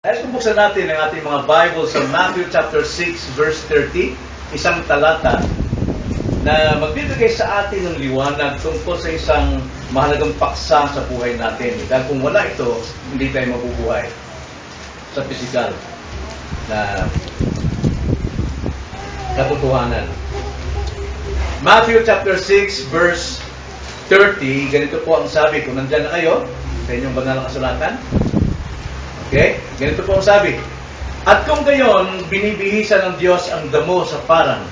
Ayos kung buksan natin ang ating mga Bible sa Matthew chapter 6 verse 30, isang talata na magbibigay sa atin ng liwanag tungkol sa isang mahalagang paksa sa buhay natin. Dahil kung wala ito, hindi tayo mabubuhay sa pisikal na katotohanan. Matthew chapter 6 verse 30, ganito po ang sabi. Kung nandyan na kayo sa inyong banal na kasulatan, okay? Ganito po ang sabi. At kung gayon, binibihisan ng Diyos ang damo sa parang,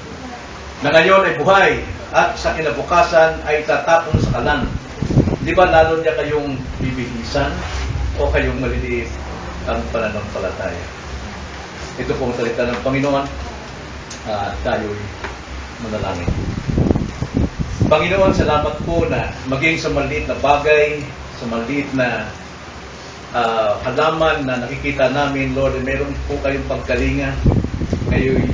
na ngayon ay buhay, at sa kinabukasan ay tatapon sa kalan. Di ba lalo niya kayong bibihisan o kayong maliliit ang pananampalataya? Ito po ang salita ng Panginoon. Tayo'y manalangin. Panginoon, salamat po na maging sa maliit na bagay, sa maliit na halaman na nakikita namin, Lord, meron po kayong pagkalinga. Kayo'y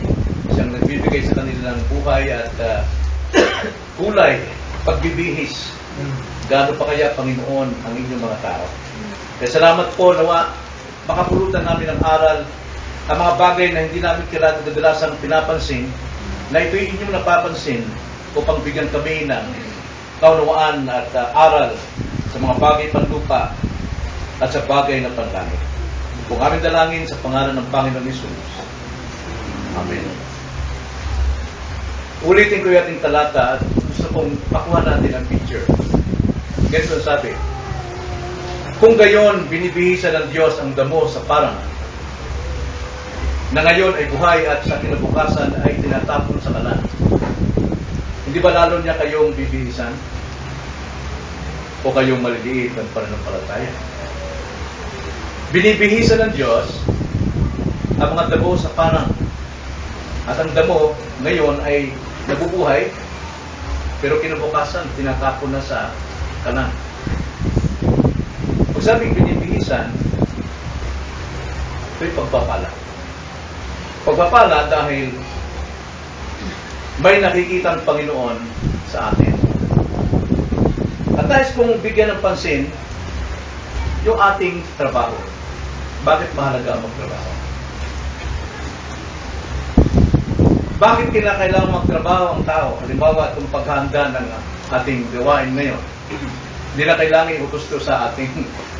siyang nagbibigay sa kanila ng buhay at kulay, pagbibihis. Gaano pa kaya, Panginoon, ang inyong mga tao? Kaya salamat po, nawa, makapulutan namin ang aral, ang mga bagay na hindi namin kadalasang pinapansin, na ito'y inyong napapansin upang bigyan kami ng kaunawaan at aral sa mga bagay panlupa at sa bagay na panlangit. Kung aming dalangin sa pangalan ng Panginoon Jesus. Amen. Ulitin ko yung ating talata at gusto kong pakuha natin ang picture. Ganito ang sabi. Kung gayon, binibihisan ng Diyos ang damo sa parang, na ngayon ay buhay at sa kinabukasan ay tinatapon sa kalan. Hindi ba lalo niya kayong bibihisan? O kayong maliliit ang pananampalataya? Binibihisan ng Diyos ang mga damo sa parang. At ang damo ngayon ay nabubuhay, pero kinabukasan tinatapon na sa kalan. Kung sabing binibihisan, ito'y pagpapala. Pagpapala dahil may nakikitang Panginoon sa atin. At nais kong bigyan ng pansin yung ating trabaho. Bakit mahalaga ang magtrabaho? Bakit kinakailangan magtrabaho ang tao? Halimbawa, itong paghahanda ng ating gawain ngayon. Hindi na kailangan iutos ito sa ating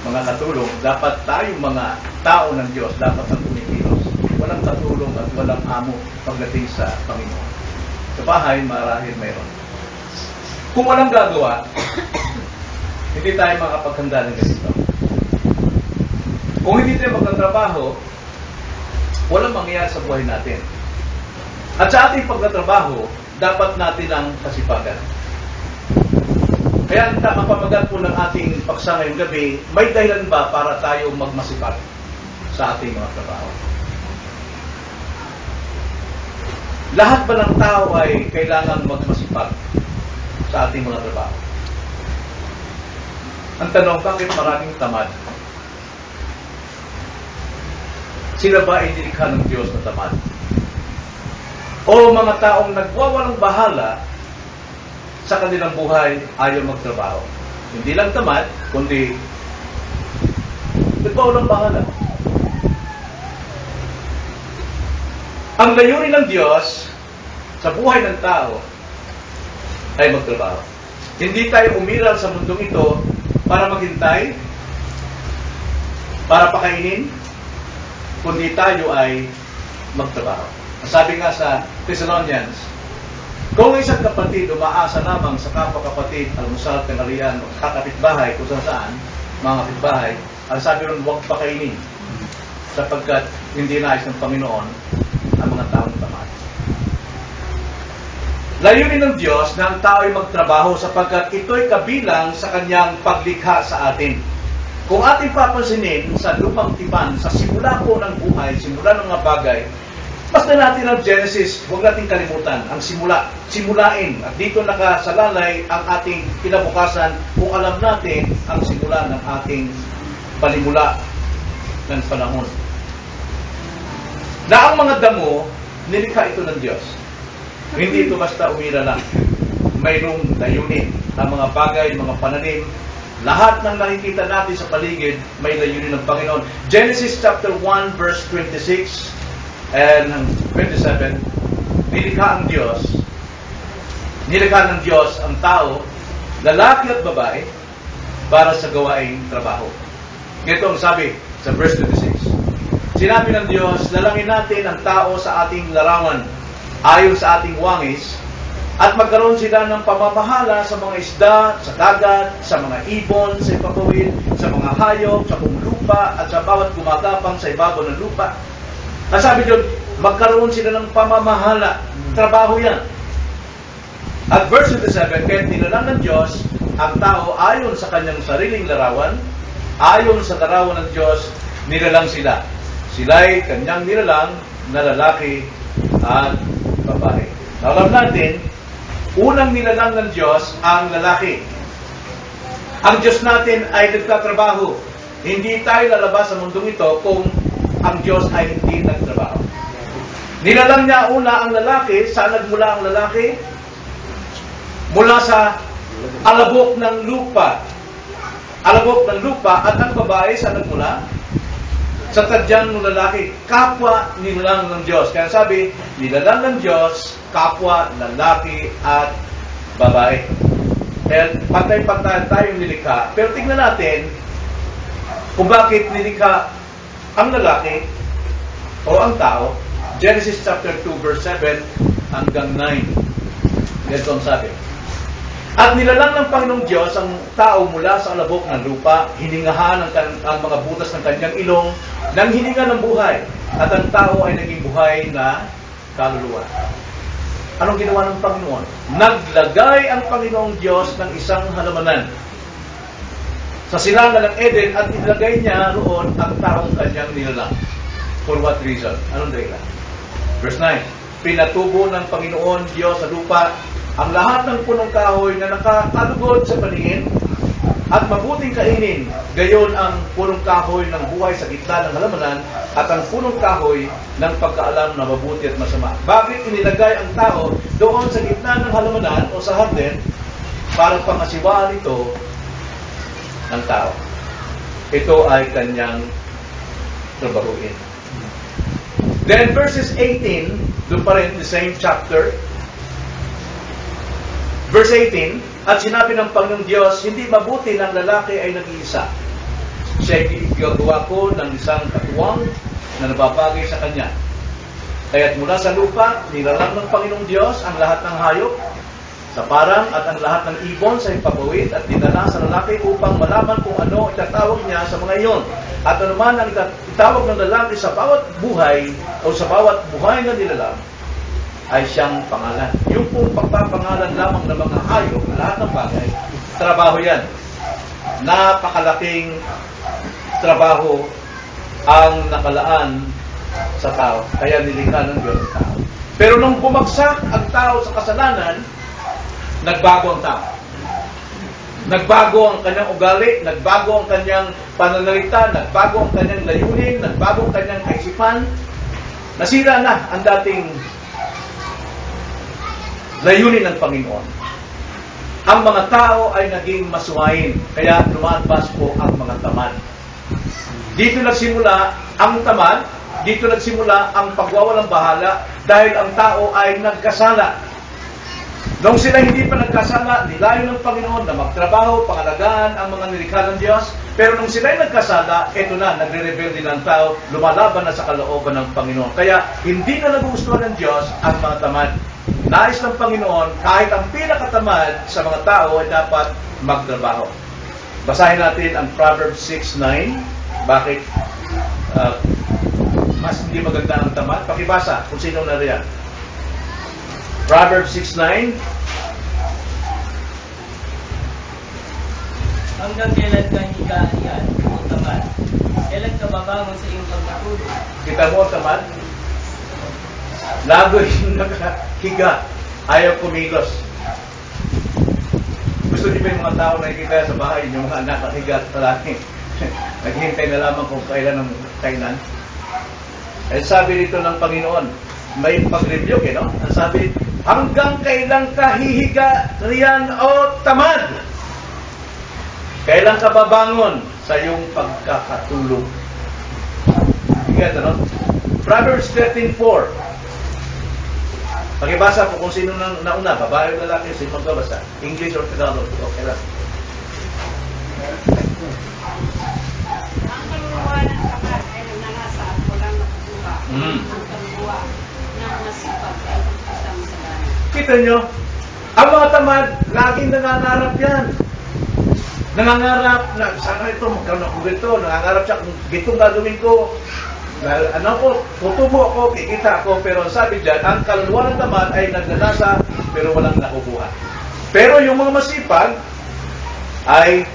mga katulong. Dapat tayong mga tao ng Diyos, dapat ang kumikilos. Walang katulong at walang amo pagdating sa Panginoon. Sa bahay, marahil mayroon. Kung walang gagawa, hindi tayo makapaghanda ng ganito. Kung hindi tayo magtatrabaho, walang mangyayari sa buhay natin. At sa ating pagtatrabaho, dapat natin ang kasipagan. Kaya ang pamagat po ng ating paksa ngayong gabi, may dahilan ba para tayo magmasipag sa ating mga trabaho? Lahat ba ng tao ay kailangan magmasipag sa ating mga trabaho? Ang tanong, bakit maraming tamad? Sila ba ay nilikha ng Diyos na tamad? O mga taong nagwawalang bahala sa kanilang buhay, ayaw magtrabaho? Hindi lang tamad, kundi nagwawalang bahala. Ang layunin ng Diyos sa buhay ng tao ay magtrabaho. Hindi tayo umiral sa mundong ito para maghintay, para pakainin, kundi tayo ay magtrabaho. Sabi nga sa Thessalonians, kung isang kapatid umaasa lamang sa kapwa-kapatid, almusal, tanghalian, kakapitbahay, kung saan, mga kapitbahay, ang sabi ron, huwag pakainin, sapagkat hindi nais ng Panginoon ang mga taong tamad. Layunin ng Diyos na ang tao ay magtrabaho sapagkat ito'y kabilang sa kanyang paglikha sa atin. Kung ating papansinin sa lumang tipan, sa simula po ng buhay, simula ng mga bagay, basta natin ang Genesis, huwag natin kalimutan ang simula. Simulain. At dito nakasalalay ang ating kinabukasan kung alam natin ang simula ng ating palimula ng panahon. Na ang mga damo, nilikha ito ng Diyos. Hindi ito basta umira lang. Mayroong layunin na mga bagay, mga pananim, Lahat ng nakikita natin sa paligid, may layunin ng Panginoon. Genesis chapter 1, verse 26 and 27, nilikha ng Diyos ang tao, lalaki at babae, para sa gawaing trabaho. Ito ang sabi sa verse 26. Sinabi ng Diyos, lalangin natin ang tao sa ating larawan, ayon sa ating wangis, at magkaroon sila ng pamamahala sa mga isda, sa dagat, sa mga ibon, sa ipapawid, sa mga hayop, sa buong lupa, at sa bawat gumagapang sa ibabaw ng lupa. Ang sabi doon, magkaroon sila ng pamamahala. Trabaho yan. At verse 27, kaya nilalang ng Diyos ang tao ayon sa kanyang sariling larawan, ayon sa larawan ng Diyos, nilalang sila. Sila'y kanyang nilalang na lalaki at babae. Alam natin, unang nilalang ng Diyos ang lalaki. Ang Diyos natin ay nagtatrabaho. Hindi tayo lalabas sa mundong ito kung ang Diyos ay hindi nagtrabaho. Nilalang niya una ang lalaki. Saan nagmula ang lalaki? Mula sa alabok ng lupa. Alabok ng lupa. At ang babae saan nagmula? Sa tadyang ng lalaki. Kapwa nilalang ng Diyos. Kaya sabi, nilalang ng Diyos, kapwa, lalaki, at babae. Kaya pantay-pantay tayong nilikha. Pero tingnan natin kung bakit nilikha ang lalaki o ang tao. Genesis chapter 2 verse 7 hanggang 9. Ganito ang sabi. At nilalang ng Panginoong Diyos ang tao mula sa alabok ng lupa, hiningahan ang mga butas ng kanyang ilong, nang hininga ng buhay. At ang tao ay naging buhay na kaluluwa. Anong ginawa ng Panginoon? Naglagay ang Panginoong Diyos ng isang halamanan sa silangan ng Eden at inilagay niya roon ang taong kanyang nilalang. For what reason? Anong dahilan? Verse 9. Pinatubo ng Panginoon Diyos sa lupa ang lahat ng punong kahoy na nakakalugod sa paningin at mabuting kainin. Gayon ang punong kahoy ng buhay sa gitna ng halamanan at ang punong kahoy ng pagkaalam na mabuti at masama. Bakit inilagay ang tao doon sa gitna ng halamanan o sa hardin para pangasiwaan ito ng tao? Ito ay kanyang trabahuin. Then verses 18, doon pa rin, the same chapter, verse 18, at sinabi ng Panginoong Diyos, hindi mabuti ng lalaki ay nag-iisa. Siya'y gagawa ko ng isang katuwang na nababagay sa kanya. Kaya't mula sa lupa, nilalang ng Panginoong Diyos ang lahat ng hayop sa parang at ang lahat ng ibon sa ipapawid at dinala sa lalaki upang malaman kung ano itatawag niya sa mga iyon. At anuman ang itawag ng lalaki sa bawat buhay o sa bawat buhay na nilalang ay siyang pangalan. Yung pong pagpapangalan lamang ng mga hayop, lahat ng bagay, trabaho yan. Napakalaking trabaho ang nakalaan sa tao. Kaya nilikha ng Diyos ang tao. Pero nung bumagsak ang tao sa kasalanan, nagbago ang tao. Nagbago ang kanyang ugali, nagbago ang kanyang pananalita, nagbago ang kanyang layunin, nagbago ang kanyang kaisipan. Nasira na ang dating layunin ng Panginoon. Ang mga tao ay naging masuwain, kaya lumalabas po ang mga tamad. Dito nagsimula ang tamad, dito nagsimula ang pagwawalang bahala dahil ang tao ay nagkasala. Nung sila hindi pa nagkasala, nilayo ng Panginoon na magtrabaho, pangalagaan ang mga nilikha ng Diyos. Pero nung sila ay nagkasala, eto na, nagre-rebelde ng tao, lumalaban na sa kalooban ng Panginoon. Kaya hindi na nagugustuhan ng Diyos ang mga tamad. Nais ng Panginoon, kahit ang pinakatamad sa mga tao ay dapat magtrabaho. Basahin natin ang Proverbs 6:9. Bakit mas hindi maganda ang tamad? Pakibasa kung sino na riyan. Proverbs 6:9. Hanggang kailan ka higa-higan o tamad? Kailan ka babangon sa iyong pagtutulog? Kita mo ang tamad? Lago yung nakahiga. Ayaw kumilos. Gusto niyo ba yung mga tao na nakikita sa bahay, yung mga anak nakahiga at palagi? Naghihintay na lamang kung kailan ang kailan. Eh sabi dito ng Panginoon, may pag-review, no? Ang sabi, hanggang kailan ka hihiga riyan o tamad? Kailan ka babangon sa iyong pagkakatulog? Bigat, ano? Proverbs 13:4. Pakibasa po kung sino nauna, babae o lalaki, sino magbabasa? English or Tagalog? Okay lang. Ang kaluluwa ng tamad ay nagnanasa at walang nakukuha. Ang kaluluwa ng masipag ay isang salana. Kita nyo, ang mga tamad, laging nangangarap yan. Nangangarap na, sana ito, magkaroon ako ganito. Nangangarap siya, kung gitong gagawin ko, ano ko, tutubo ako, kikita ako. Pero sabi dyan, ang kaluluwa ng tamad ay nagnanasa, pero walang nakukuha. Pero yung mga masipag, ay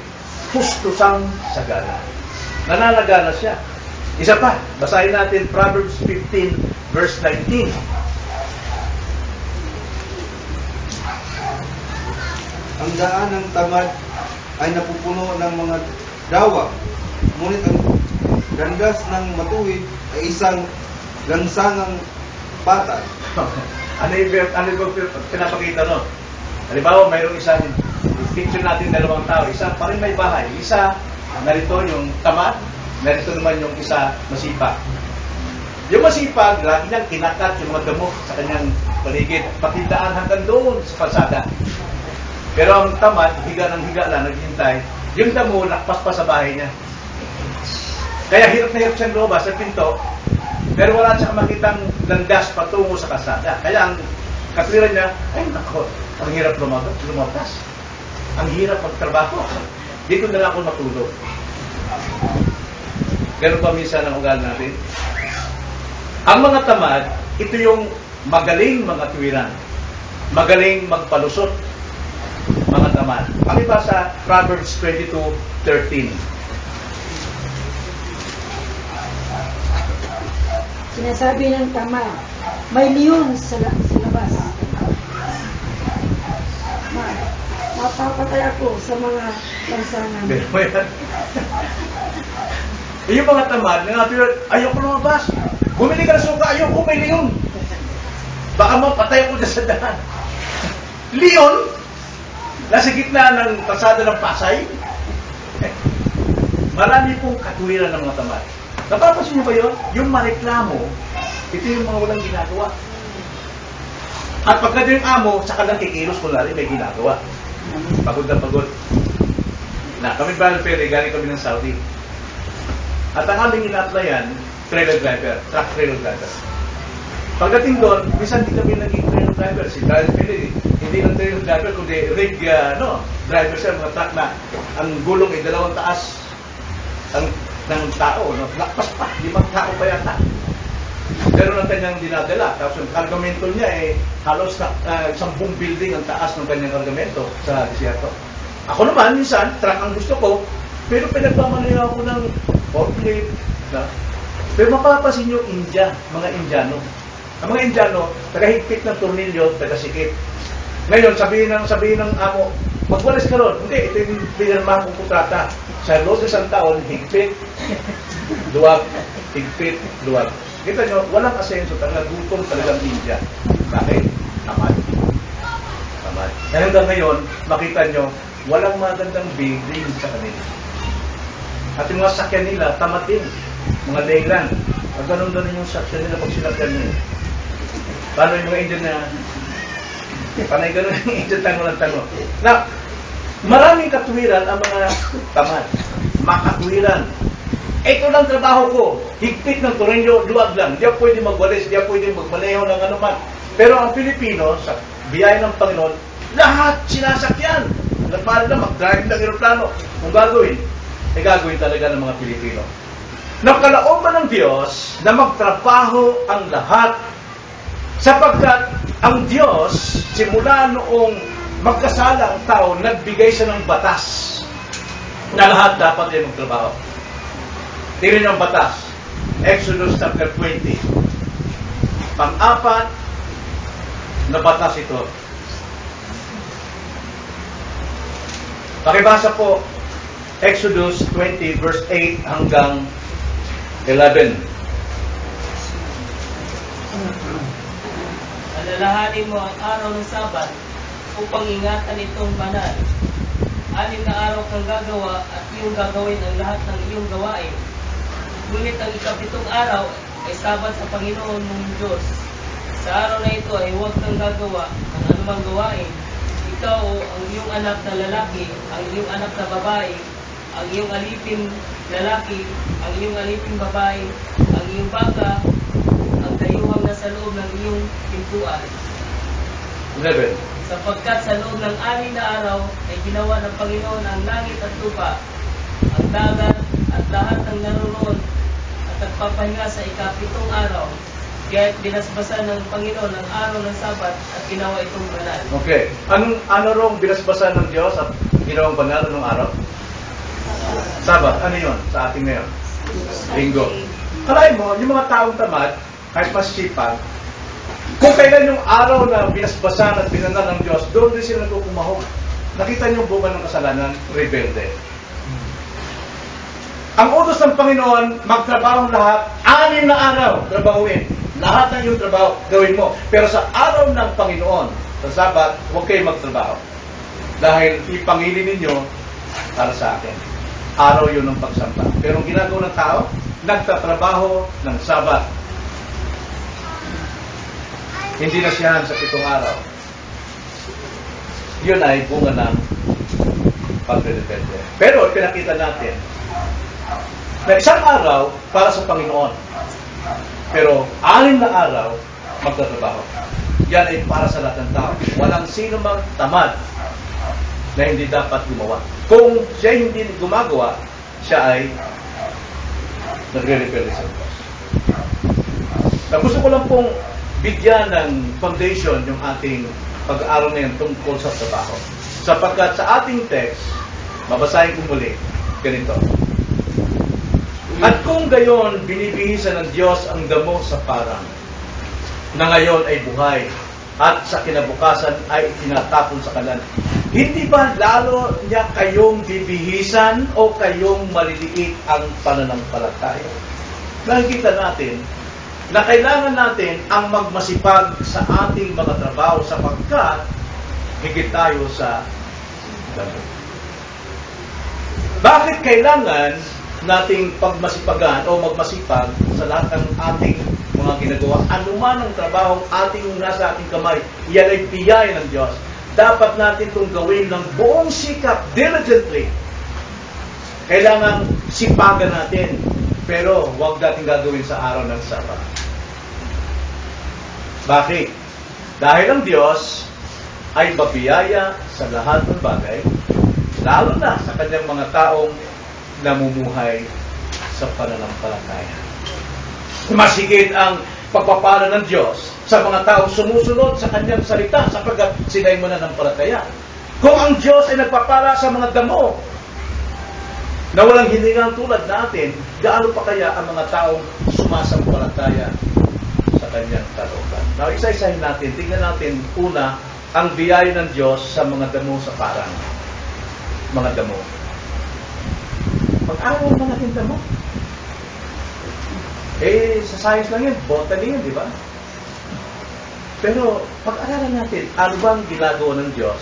tustusang sagana. Nananagana siya. Isa pa, basahin natin Proverbs 15, verse 19. Ang daan ng tamad ay napupuno ng mga dawa, ngunit ang landas ng matuwid ay isang lansangang patay. Ano yung pinapakita no? Halimbawa, mayroong isang picture natin dalawang tao. Isa pa rin may bahay. Isa, narito yung tamad. Narito naman yung isa masipag. Yung masipag, lagi niyang kinakat yung mga damo sa kanyang paligid. Patindaan hanggang doon sa kalsada. Pero ang tamad, higa ng higa lang, naghintay. Yung damo, nakpas pa sa bahay niya. Kaya hirap na hirap siyang lumabas sa pinto. Pero wala siyang makitang landas patungo sa kalsada. Kaya ang katwiran niya, ay nako, ang hirap lumabas. Ang hirap magtrabaho. Dito na lang ako matulog. Ganun pa minsan ang ugali natin. Ang mga tamad, ito yung magaling mga tuwiran. Magaling magpalusot. Mga tamad. Pakibasa Proverbs 22:13. Sinasabi ng tamad, may leon sa labas. Mapapatay ako sa mga lansangan. Pero yan. Yung mga tamad, ayoko lumabas. Bumili ka ng suka, ayoko, may leon. Baka mapatay ako dyan sa daan. Leon? Nasa gitna ng kalsada ng Pasay? Marami pong katwiran ng mga tamad. Napapansin niyo ba yun? Yung mareklamo, ito yung mga walang ginagawa. At pagka yung amo, saka lang kikilos kung lari may ginagawa. Pagod na pagod. Kami ba Pere, galing kami ng Saudi. At ang aming ina-applyan, trailer driver, truck trailer driver. Pagdating doon, minsan hindi kami naging trailer driver. Si Daniel Pere, hindi lang trailer driver, kundi rig driver siya, mga truck na ang gulong ay 2 taas ng tao, no? Lakpas pa, 5 tao pa yata. Pero ng kanyang dinadala. Tapos yung kargamento niya halos 10 building ang taas ng kanyang kargamento sa disyerto. Ako naman, minsan, truck ang gusto ko, pero pinagpamalayo ako ng forklift. Pero mapapasin nyo, mga Indiano. Ang mga Indiano, tagahigpit ng tornilyo, tagasikip. Ngayon, sabihin ng amo, magwalis ka ron. Hindi, ito yung pinirmahan kong kontrata. Sa loob ng isang taon, higpit, luwag, higpit, luwag. Kita nyo, walang asenso, talaga gutom talagang India. Bakit? Tamad. Tamad. Dahil hanggang ngayon, makita nyo, walang magandang building sa kanila. At yung mga sakyan nila, tamad din. Mga Leyland. Pag ganun-ganun yung sakyan nila pag sinakyan nila. Paano yung mga Indian na panay ganun yung Indian tango. Now, maraming katwiran ang mga tamad. Makatwiran. Ito lang trabaho ko. Higpit ng tornilyo, luwag lang. Di ako pwede magwalis, di ako pwede magmaneho ng ano man. Pero ang Pilipino, sa biyaya ng Panginoon, lahat sinasakyan. Para na mag-drive ng aeroplano. Kung gagawin, gagawin talaga ng mga Pilipino. Nakalooban ng Diyos na magtrabaho ang lahat sapagkat ang Diyos, simula noong magkasala ang tao, nagbigay siya ng batas na lahat dapat ay magtrabaho. Tingnan yung batas. Exodus chapter 20. Pang-4 na batas ito. Pakibasa po Exodus 20 verse 8 hanggang 11. Alalahanin mo ang araw ng Sabat upang ingatan itong banal. 6 na araw kang gagawa at iyong gagawin ang lahat ng iyong gawain. Ngunit ang 7 araw ay Sabat sa Panginoon mong Diyos. Sa araw na ito ay huwag kang gagawa ng anumang gawain. Ikaw o ang iyong anak na lalaki, ang iyong anak na babae, ang iyong alipin lalaki, ang iyong alipin babae, ang iyong baka, ang dayuhang nasa loob ng iyong pintuan. 11. Sapagkat sa loob ng 6 na araw ay ginawa ng Panginoon ang langit at lupa, ang dagat at lahat ng naroon, at nagpapahinga sa 7 araw. Kaya't binasbasan ng Panginoon ang araw ng Sabat at ginawa itong banal. Okay. Ano rong binasbasan ng Diyos at ginawang banal ng araw? Sabat. Ano yun sa ating ngayon? Linggo. Kalahin mo, yung mga taong tamad, kahit masipag, kung kailan yung araw na binasbasan at binanal ng Diyos, doon din sila nagkukumahog. Nakita niyo yung bunga ng kasalanan, rebelde. Ang utos ng Panginoon, magtrabaho lahat, 6 na araw, trabahuin. Lahat ng iyong trabaho, gawin mo. Pero sa araw ng Panginoon, sa Sabat, huwag kayo magtrabaho. Dahil ipangili ninyo para sa akin. Araw yun ng pagsamba. Pero ang ginagawa ng tao, nagtatrabaho ng Sabat. Hindi na siyahan sa 7 araw. Yun ay bunga ng pagre-rebelde. Pero pinakita natin na isang araw para sa Panginoon. Pero 6 na araw magtatrabaho. Yan ay para sa lahat ng tao. Walang sino mang tamad na hindi dapat gumawa. Kung siya hindi gumagawa, siya ay nagre-rebelde sa Diyos. Na gusto ko lang pong bigyan ng foundation yung ating pag-aaral na yun tungkol sa trabaho. Sapagkat sa ating text, babasahin ko muli, ganito. At kung gayon, binibihisan ng Diyos ang damo sa parang, na ngayon ay buhay, at sa kinabukasan ay tinatapon sa kalan. Hindi ba lalo niya kayong bibihisan o kayong maliliit ang pananampalataya? Nakikita natin na kailangan natin ang magmasipag sa ating mga trabaho sapagkat higit tayo sa damo. Bakit kailangan nating pagmasipagan o magmasipag sa lahat ng ating mga ginagawa? Anuman ang trabaho ating nasa ating kamay, yan ay biyaya ng Diyos. Dapat natin itong gawin ng buong sikap, diligently. Kailangan sipagan natin, pero huwag natin gagawin sa araw ng Sabat. Bakit? Dahil ang Diyos ay mabiyaya sa lahat ng bagay, lalo na sa kanyang mga taong namumuhay sa pananampalataya. Masigit ang pagpapala ng Diyos sa mga taong sumusunod sa kanyang salita sapagkat sila'y mananampalataya. Kung ang Diyos ay nagpapala sa mga damo na walang hiningang tulad natin, gaano pa kaya ang mga taong sumasampalataya sa kanyang kalooban? Now, isa-isahin natin. Tingnan natin una ang biyaya ng Diyos sa mga damo sa parang. Mga damo. Pag-araw na natin damo. Sa science lang yun, botany yun, di ba? Pero, pag-aralan natin, ano bang ginagawa ng Diyos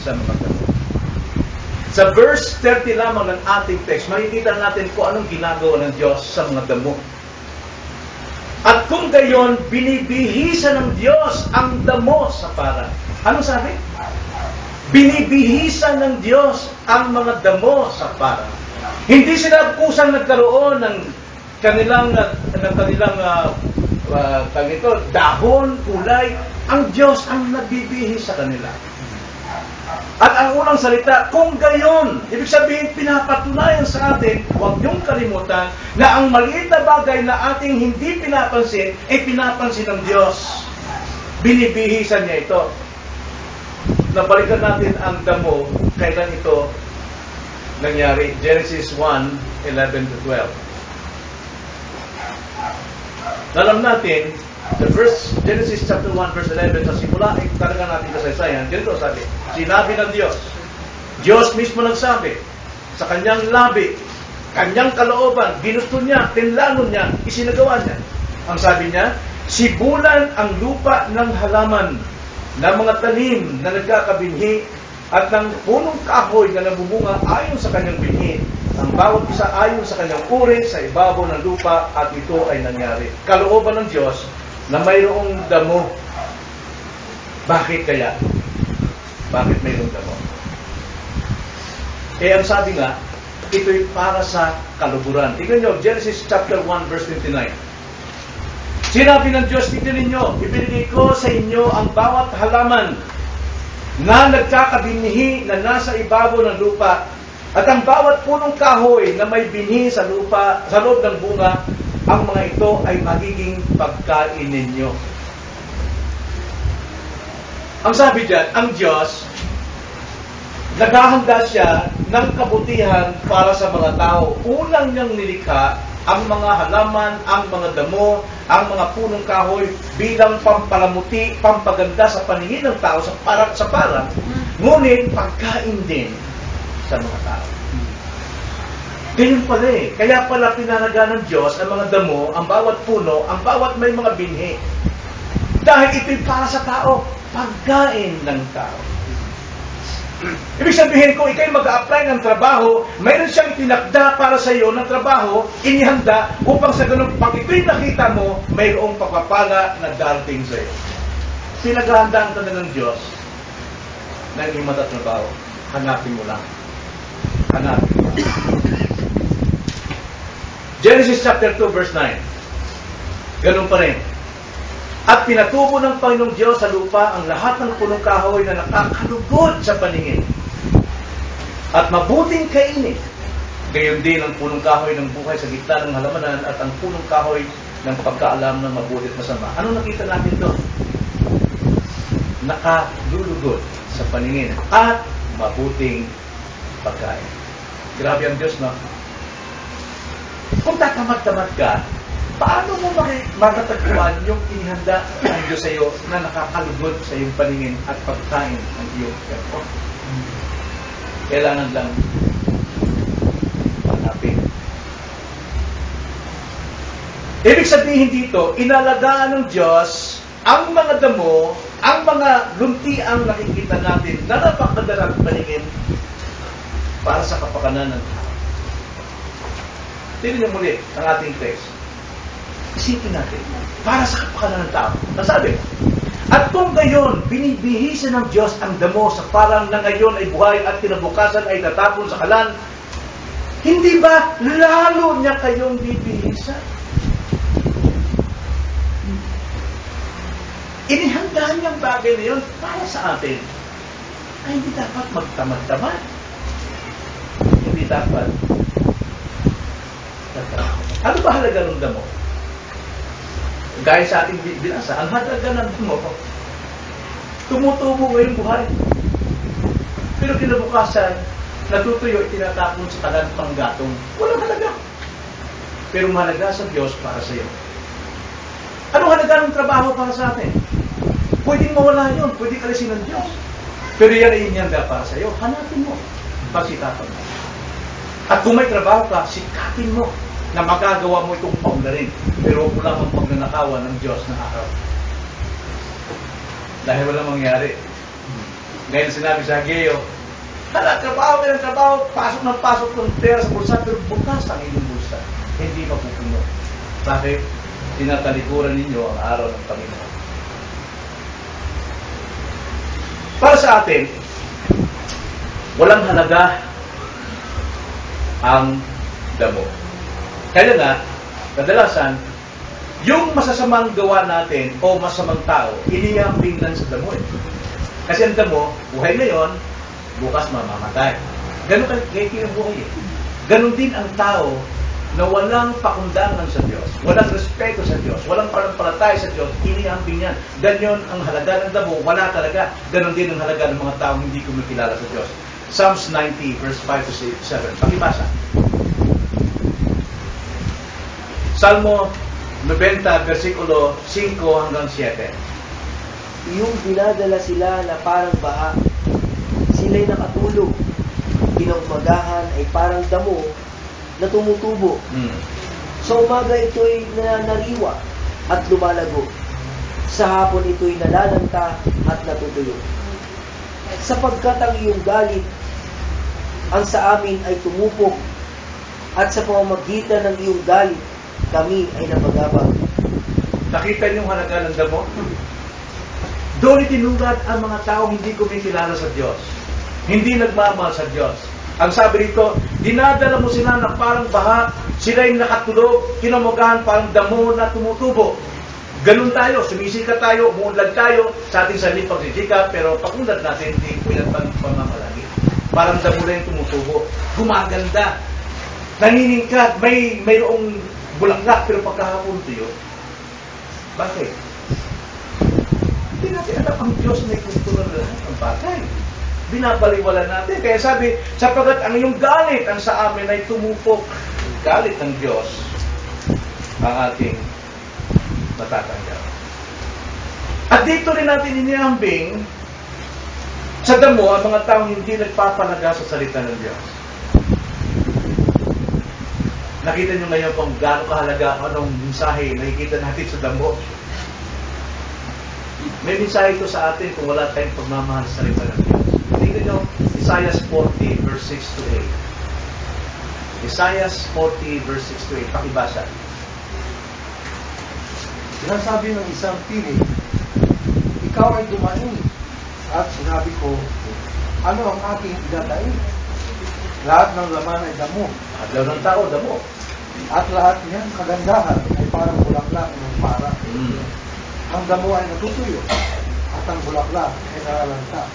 sa mga damo? Sa verse 30 lamang ng ating text, makikita natin kung anong ginagawa ng Diyos sa mga damo. At kung gayon, binibihisan ng Diyos ang damo sa parang. Anong sabi? Binibihisan ng Diyos ang mga damo sa parang. Hindi sila kusang nagkaroon ng kanilang dahon, kulay. Ang Diyos ang nagbibihis sa kanila. At ang unang salita, kung gayon, ibig sabihin, pinapatunayan sa atin, huwag niyong kalimutan, na ang maliit na bagay na ating hindi pinapansin, ay pinapansin ng Diyos. Binibihisan niya ito. Nabalikan natin ang damo, kailan ito nangyari? Genesis 1:11-12. Alam natin, the first Genesis chapter 1 verse 11, sa simula ay talaga natin kasaysayan. Ganito sabi, sinabi ng Diyos. Diyos mismo nagsabi, sa kanyang labi, kanyang kalooban, ginusto niya, tinlano niya, isinagawa niya. Ang sabi niya, sibulan ang lupa ng halaman, ng mga tanim na nagkakabinhi at ng punong kahoy na nabubunga ayon sa kanyang binhi. Ang bawat isa ayon sa kanyang uri sa ibabaw ng lupa, at ito ay nangyari. Kalooban ng Diyos na mayroong damo. Bakit kaya? Bakit mayroong damo? Ang sabi nga, ito'y para sa kaluburan. Tingnan nyo, Genesis chapter 1 verse 29. Sinabi ng Diyos, tingnan ninyo, ibinigay ko sa inyo ang bawat halaman na nagkakabinhi na nasa ibabaw ng lupa, at ang bawat punong kahoy na may binhi sa lupa, sa loob ng bunga, ang mga ito ay magiging pagkain ninyo. Ang sabi dyan, ang Diyos, naghahanda siya ng kabutihan para sa mga tao. Unang niyang nilikha ang mga halaman, ang mga damo, ang mga punong kahoy bilang pampalamuti, pampaganda sa paningin ng tao sa parang, ngunit pagkain din sa mga tao. Ganyan pala eh. Kaya pala pinanaga ng Diyos ang mga damo, ang bawat puno, ang bawat may mga binhi. Dahil ito'y para sa tao, pagkain ng tao. Ibig sabihin, kung ikay mag-a-apply ng trabaho, mayroon siyang tinakda para sa iyo ng trabaho, inihanda upang sa ganun, pag ito'y nakita mo, mayroong pagpapala na darating sa iyo. Pinaghahandaan ka na ng Diyos na hindi matatrabaho. Hanapin mo lang. Hanapin mo lang. Genesis chapter 2 verse 9. Ganun pa rin. At pinatubo ng Panginoong Diyos sa lupa ang lahat ng punong kahoy na nakakalugod sa paningin at mabuting kainin. Gayon din ang punong kahoy ng buhay sa gitna ng halamanan at ang punong kahoy ng pagkaalam ng mabuti at masama. Ano nakita natin doon? Nakalulugod sa paningin at mabuting pagkain. Grabe ang Diyos, no? Kung tatamad-tamad ka, paano mo matatagpuan yung inihanda ng Diyos sa iyo na nakakalugod sa iyong paningin at pagkain ng iyong effort? Kailangan lang hanapin. Ibig sabihin dito, inalagaan ng Diyos ang mga damo, ang mga luntiang nakikita natin na napakadalang paningin para sa kapakanan ng tao. Tingnan niyo muli ang ating text. Isipin natin, para sa kapakanan ng tao. Nasabi, at kung gayon, binibihisan ng Diyos ang damo sa parang na ngayon ay buhay at kinabukasan ay tatapon sa kalan, hindi ba lalo niya kayong bibihisan? Inihandaan niyang bagay na yun para sa atin. Ay hindi dapat magtamad-tamad. Hindi dapat tatamad. Ano ba halaga ng damo? Gaya sa ating binasa, ang halaga ng damo, tumutubo ngayong buhay. Pero kinabukasan, natutuyo at tinatapon sa kalan panggatong. Walang halaga. Pero mahalaga sa Diyos para sa iyo. Anong halaga ng trabaho para sa atin? Pwedeng mawala yun, pwedeng kalisin ng Diyos. Pero yan ay inyanda para sa iyo. Hanapin mo, pagsikapan mo. At kung may trabaho ka, sikapin mo na magagawa mo itong paunlarin. Pero wala kang pagnanakawan ng Diyos na araw. Dahil walang mangyari. Ngayon sinabi sa Hageo, hala, trabaho ka ng trabaho, pasok ng pera sa bulsa, pero bukas ang inyong bulsa. Hindi mapupuno. Bakit? Tinatalikuran ninyo ang araw ng Panginoon. Para sa atin, walang halaga ang damo. Kaya nga, kadalasan, yung masasamang gawa natin o masamang tao, iniyamping lang sa damo. Kasi ang damo, buhay ngayon, bukas mamamatay. Ganun kaya ang buhay eh. Ganun din ang tao na walang pakundangan sa Diyos, walang respeto sa Diyos, walang panampalataya sa Diyos, inihamping yan. Ganyan ang halaga ng damo, wala talaga. Ganon din ang halaga ng mga taong hindi kumikilala sa Diyos. Psalms 90, verse 5 to 7. Pakibasa. Salmo 90, versikulo 5 hanggang 7. Iyong dinadala sila na parang baha, sila'y nakatulog. Kinaumagahan ay parang damo na tumutubo. Sa umaga ito'y nananariwa at lumalago. Sa hapon ito'y nalalanta at natutuyo. sapagkat ang iyong galit ang sa amin ay tumupok, at sa pamamagitan ng iyong galit, kami ay napagabag. Nakita niyo ang halaga ng damo? Doon itinulad ang mga taong hindi kumikilala sa Diyos. Hindi nagmamahal sa Diyos. Ang sabi rito, dinadala mo sila na parang baha, sila'y nakatulog, kinamagahan parang damo na tumutubo. Ganun tayo, sumisikat tayo, umuunlad tayo sa ating sarili pagsisikap, pero pag-unlad natin, hindi po yan pamamalagi. Parang damo na yung tumutubo. Gumaganda. Naniningkat, mayroong bulaklak, pero pagkahapon tuyo. Bakit? Hindi natin alam ang Diyos na ikuntunan na lahat ng bagay. Binabaliwala natin. Kaya sabi, sapagat ang iyong galit ang sa amin ay tumupok. Galit ng Diyos ang ating matatanggap. At dito rin natin iniambing sa damo ang mga taong hindi nagpapalaga sa salita ng Diyos. Nakita nyo ngayon kung gaano kahalaga, anong mensahe nakikita natin sa damo. May mensahe ito sa atin kung wala tayong pagmamahal sa salita ng Diyos. Tingnan nyo, Isaiah 40 verse 6 to 8. Isaiah 40 verse 6 to 8. Pakibasa. Sinasabi ng isang piling, ikaw ay dumaing, at sinabi ko, ano ang aking idadaing? Lahat ng laman ay damo, Adlaw ng tao, damo. at lahat niyang kagandahan ay parang bulaklak ng para. Ang damo ay natutuyo, at ang bulaklak ay nalalanta.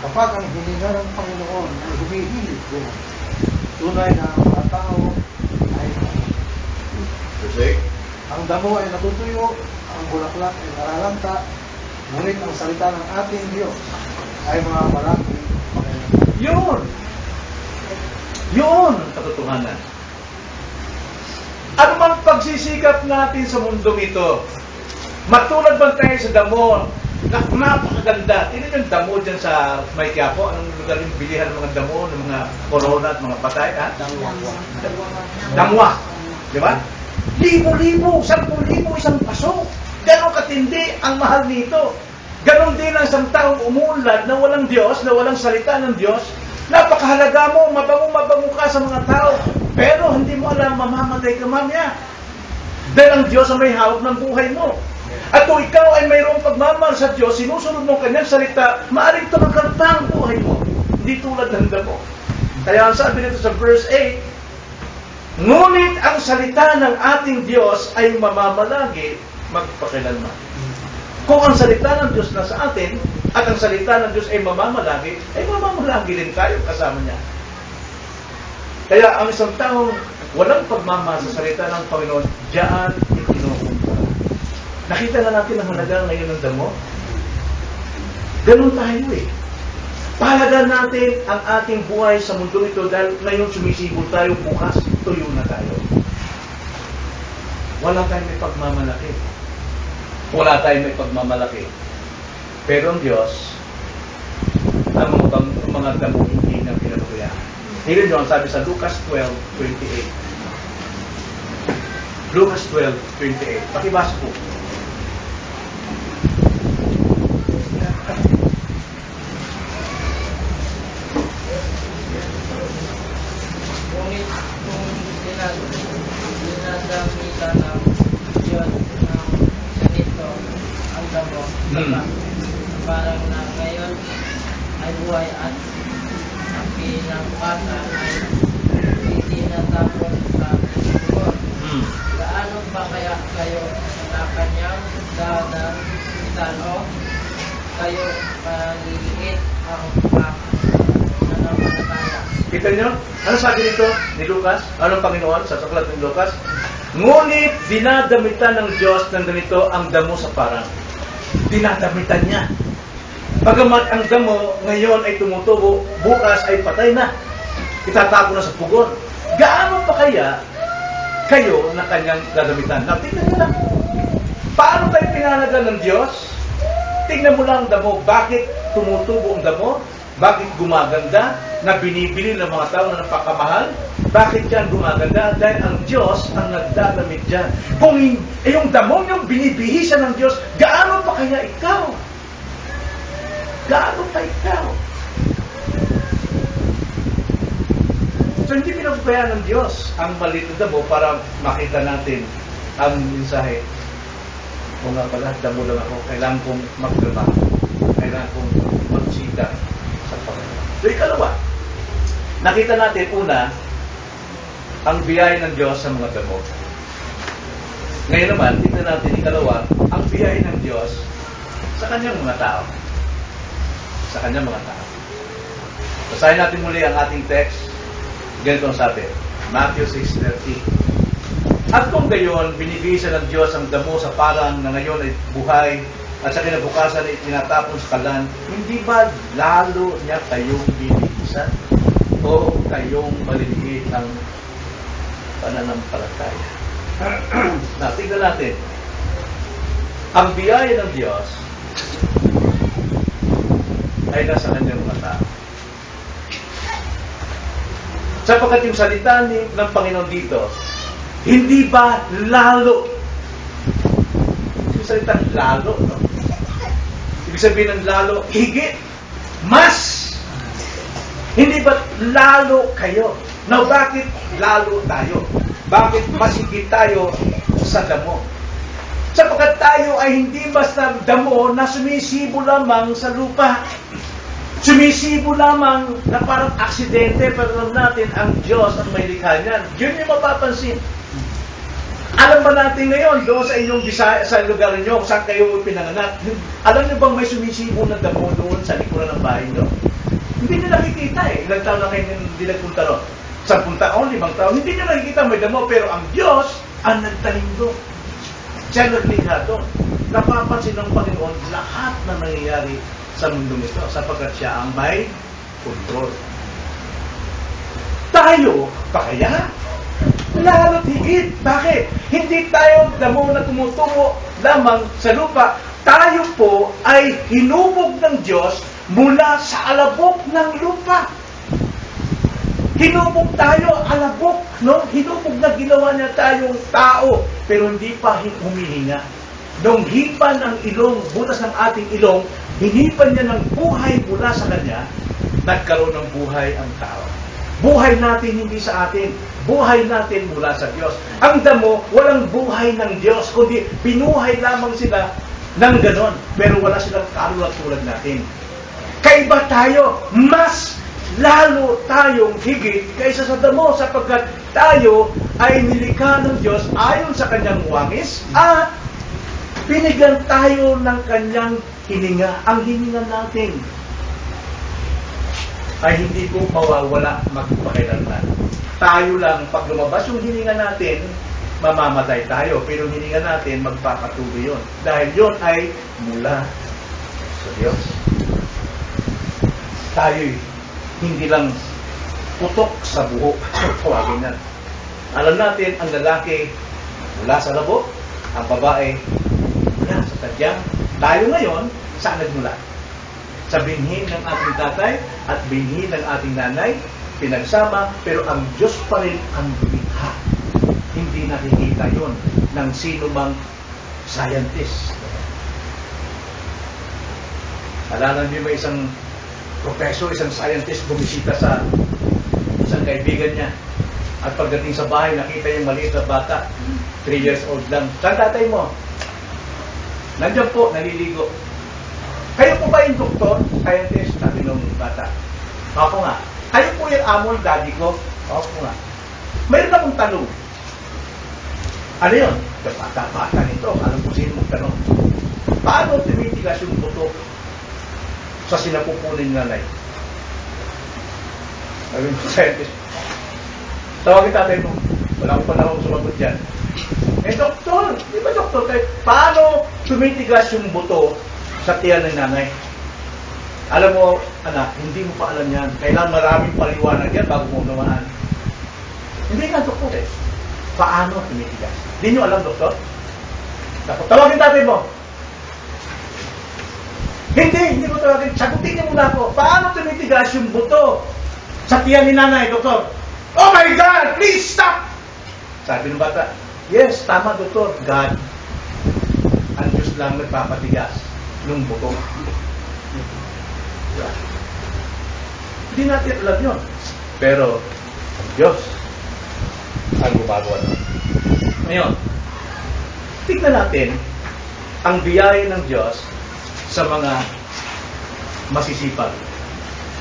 Kapag ang hininga ng Panginoon ay humihilig doon, tunay na ang mga tao ay Verse ang damo ay natutuyo, ang bulaklak ay nalalanta, ngunit ang salita ng ating Diyos ay mga malaki. 8. Yun! Yun ang katotohanan. Ano mang pagsisikap natin sa mundong ito, matulad ba tayo sa damo? Napakaganda. Tingnan yung damo dyan sa May Quiapo. Anong lugar yung bilihan ng mga damo, ng mga corona at mga patay? Ha? Damwa. Di ba? Libo-libo, 10,000 isang paso. Ganon katindi ang mahal nito. Ganon din ang isang taong umuunlad na walang Diyos, na walang salita ng Diyos. Napakahalaga mo, mabango ka sa mga tao, pero hindi mo alam, mamamatay ka mamaya. Dahil ang Diyos ang may hawak ng buhay mo. At kung ikaw ay mayroong pagmamahal sa Diyos, sinusunod mo kanyang salita, maaaring tumagalta ang buhay mo. Hindi tulad ng damo. Kaya ang sabi nito sa verse 8, ngunit ang salita ng ating Diyos ay mamamalagi magpakilanman. Kung ang salita ng Diyos na sa atin, at ang salita ng Diyos ay mamamalagi din tayo kasama niya. Kaya ang isang taong walang pagmamahal sa salita ng Panginoon, diyan ikinukumpa. Nakita na natin ang halaga ngayon ng damo. Ganun tayo eh. Pahalagaan natin ang ating buhay sa mundo ito dahil ngayon sumisibol tayo, bukas tuyo na tayo. Wala tayong may pagmamalaki. Wala tayong may pagmamalaki. Pero ang Diyos, ang mga damo hindi na pinabayaan. Tingnan nyo ang sabi sa Lucas 12:28. Lucas 12:28. Pakibasa po. Ngunit kung dinadamitan ng Diyos ng ganito ang damo, parang na ngayon ay buhay at ang pinapatan ay hindi natapos sa siguro. Gaano ba kaya kayo na kanyang dadamitan o kayo maliliit ang pananampalataya? Kita nyo? Ano sabi nito ni Lucas? Anong Panginoon sa sulat ng Lucas? Ngunit dinadamitan ng Diyos ng ganito ang damo sa parang. Dinadamitan niya. Bagamat ang damo ngayon ay tumutubo, bukas ay patay na. Itatago na sa pugon. Gaano pa kaya kayo na kanyang dadamitan? Now, tingnan nyo lang. Paano tayo pinanagal ng Diyos? Tingnan mo lang ang damo. Bakit tumutubo ang damo? Bakit gumaganda na binibili ng mga tao na napakamahal? Bakit yan gumaganda? Dahil ang Diyos ang nagdadamit dyan. Kung yung damo yung binibihisan ng Diyos, gaano pa kaya ikaw? gaano pa ikaw? So hindi pinabayaan ng Diyos ang maliit na damo para makita natin ang mensahe. O nga pala, damo lang ako, kailangan kong magtrabaho, kailangan kong magsita sa Panginoon. So ikalawa, nakita natin una, ang biyaya ng Diyos sa mga damo. Ngayon naman, tingnan natin ikalawa, ang biyaya ng Diyos sa kanyang mga tao. Sa kanyang mga tao. Basahin natin muli ang ating text. Ganito ang sabi, Matthew 6:30. At kung gayon, binibisa ng Diyos ang damo sa parang na ngayon ay buhay at sa kinabukasan ay tinatapon sa kalan, hindi ba lalo niya kayong binibisan? O kayong maliliit ang pananampalataya? Tingnan natin. Ang biyaya ng Diyos ay nasa kanyang mga tao. Sapagkat yung salita ng Panginoon dito, hindi ba lalo? Yung salita lalo, no? Ibig sabihin ng lalo, higit, mas. Hindi ba lalo kayo? Now, bakit lalo tayo? Bakit mas higit tayo sa damo? Sapagkat tayo ay hindi basta damo na sumisibo lamang sa lupa. Sumisibo lamang na parang aksidente, pero alam natin ang Diyos ang may likha niyan. Yun yung mapapansin. Alam ba natin ngayon, doon sa inyong Bisaya, sa lugar niyo, saan kayo pinanganak, alam niyo bang may sumisibo na damo doon sa likuran ng bahay niyo? Hindi niyo nakikita eh. Ilang taon na kayo hindi nagpunta ron? 10 taon, 5 taon, hindi niyo nakikita may damo, pero ang Diyos ang nagtanim doon. Siya naglikha doon. Napapansin ng Panginoon lahat na nangyayari sa mundo nito sapagkat siya ang may kontrol. Tayo, pa kaya? Lalo't higit. Bakit? Hindi tayo damo na tumutungo lamang sa lupa. Tayo po ay hinubog ng Diyos mula sa alabok ng lupa. Hinubog tayo, alabok, no? Hinubog na ginawa niya tayong tao, pero hindi pa humihinga. Nung hipan ang ilong, butas ng ating ilong, hinipan niya ng buhay mula sa kanya, nagkaroon ng buhay ang tao. Buhay natin hindi sa atin, buhay natin mula sa Diyos. Ang damo, walang buhay ng Diyos, kundi binuhay lamang sila ng ganon, pero wala silang kaluluwa tulad natin. Kaiba tayo, mas lalo tayong higit kaysa sa damo sapagkat tayo ay nilikha ng Diyos ayon sa kanyang wangis at binigyan tayo ng kanyang hininga. Ang hininga natin ay hindi po mawawala magpakailanman. Tayo lang, pag lumabas yung hininga natin, mamamatay tayo. Pero yung hininga natin, magpapatuloy yun. Dahil yun ay mula sa Diyos. Tayo'y hindi lang putok sa buhok. Tawagin yan. Alam natin, ang lalaki mula sa labo, ang babae mula sa tadyang. Tayo ngayon, saan nagmula? Sa binhi ng ating tatay at binhi ng ating nanay, pinagsama, pero ang Diyos pa rin ang lumikha. Hindi nakikita yun ng sino mang scientist. Alala niyo may isang professor, isang scientist bumisita sa isang kaibigan niya. At pagdating sa bahay, nakita yung maliit na bata, 3 years old lang. Saan tatay mo? Nandiyan po, naliligo. Kayo po ba yung doktor? Scientist, sabi nung bata. Ako nga. Kayo po yung amo ng daddy ko? Ako nga. Mayroon akong tanong. Ano yun? Bata nito. Alam ko sino magtanong. Paano tumitigas yung buto sa sinapupunin ng nanay? Sabi mo, scientist. Tawagin tatay mo. Wala ko pa na akong sumagot dyan. Eh, doktor! Di ba doktor? Paano tumitigas yung buto sa tiyan ng nanay? Alam mo, anak, hindi mo pa alam yan. Kailangan maraming paliwanag yan bago mo unawahan. Hindi ka doktor eh. Paano tumitigas? Hindi nyo alam, doktor? Tawagin tatay mo. Hindi ko tawagin. Sagutin niyo muna ako. Paano tumitigas yung buto sa tiyan ni nanay, doktor? Oh my God! Please stop! Sabi ng bata, yes, tama, doktor. God, ang Diyos lang nagpapatigas ng buto. Hindi natin alam yun. Pero, ang Diyos ang gumagawa nun. Ngayon, tignan natin ang biyaya ng Diyos sa mga masisipag.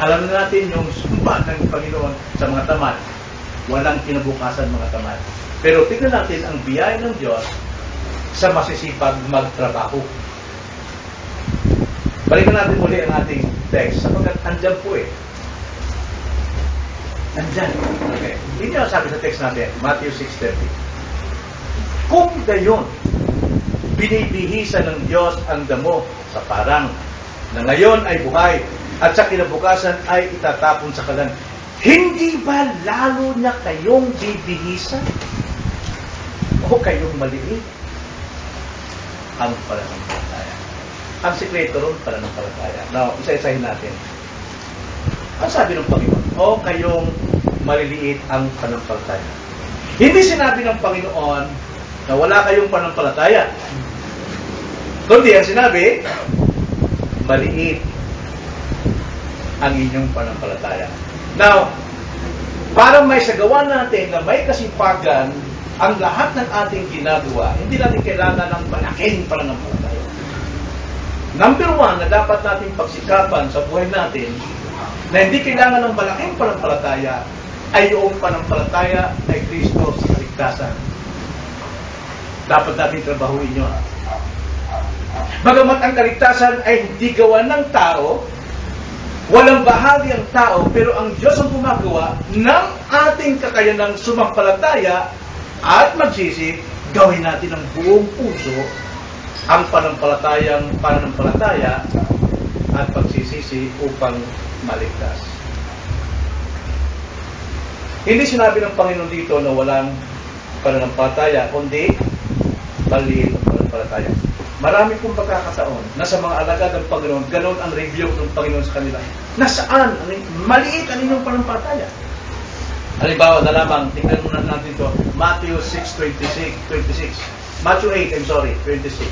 Alam na natin yung sumpa ng Panginoon sa mga tamad. Walang kinabukasan mga tamad. Pero tignan natin ang biyaya ng Diyos sa masisipag magtrabaho. Balikan natin muli ang ating text sapagkat andyan po andyan. Okay. Hindi ang sabi sa text natin, Matthew 6:30. Kung gayon, binibihisan ng Diyos ang damo sa parang na ngayon ay buhay at sa kinabukasan ay itatapon sa kalan. Hindi ba lalo na kayong bibihisan? O kayong maliit? Ang pananampalataya. Ang sikreto ron, pananampalataya. Now, isa-isahin natin. Ang sabi ng Panginoon, o kayong maliliit ang pananampalataya. Hindi sinabi ng Panginoon na wala kayong pananampalataya. Kundi ang sinabi, maliit ang inyong pananampalataya. Now, para may sagawa natin na may kasipagan ang lahat ng ating ginagawa, hindi natin kailangan ng malaking pananampalataya. Number one na dapat natin pagsikapan sa buhay natin na hindi kailangan ng malaking pananampalataya ay yung pananampalataya kay Kristo sa kaligtasan. Dapat natin trabahuin yun. Bagamat ang kaligtasan ay hindi gawa ng tao, walang bahagi ang tao, pero ang Diyos ang gumagawa ng ating kakayanang sumampalataya at magsisi, gawin natin ng buong puso ang pananampalataya at pagsisisi upang maligtas. Hindi sinabi ng Panginoon dito na walang pananampalataya, kundi maliit ang pananampalataya. Marami pong pagkakataon na sa mga alagad ng Panginoon, ganoon ang review ng Panginoon sa kanila. Nasaan? Maliit ang inyong pananampalataya. Halimbawa na lamang, tingnan muna natin ito, Matthew 6:26. Matthew 8:26.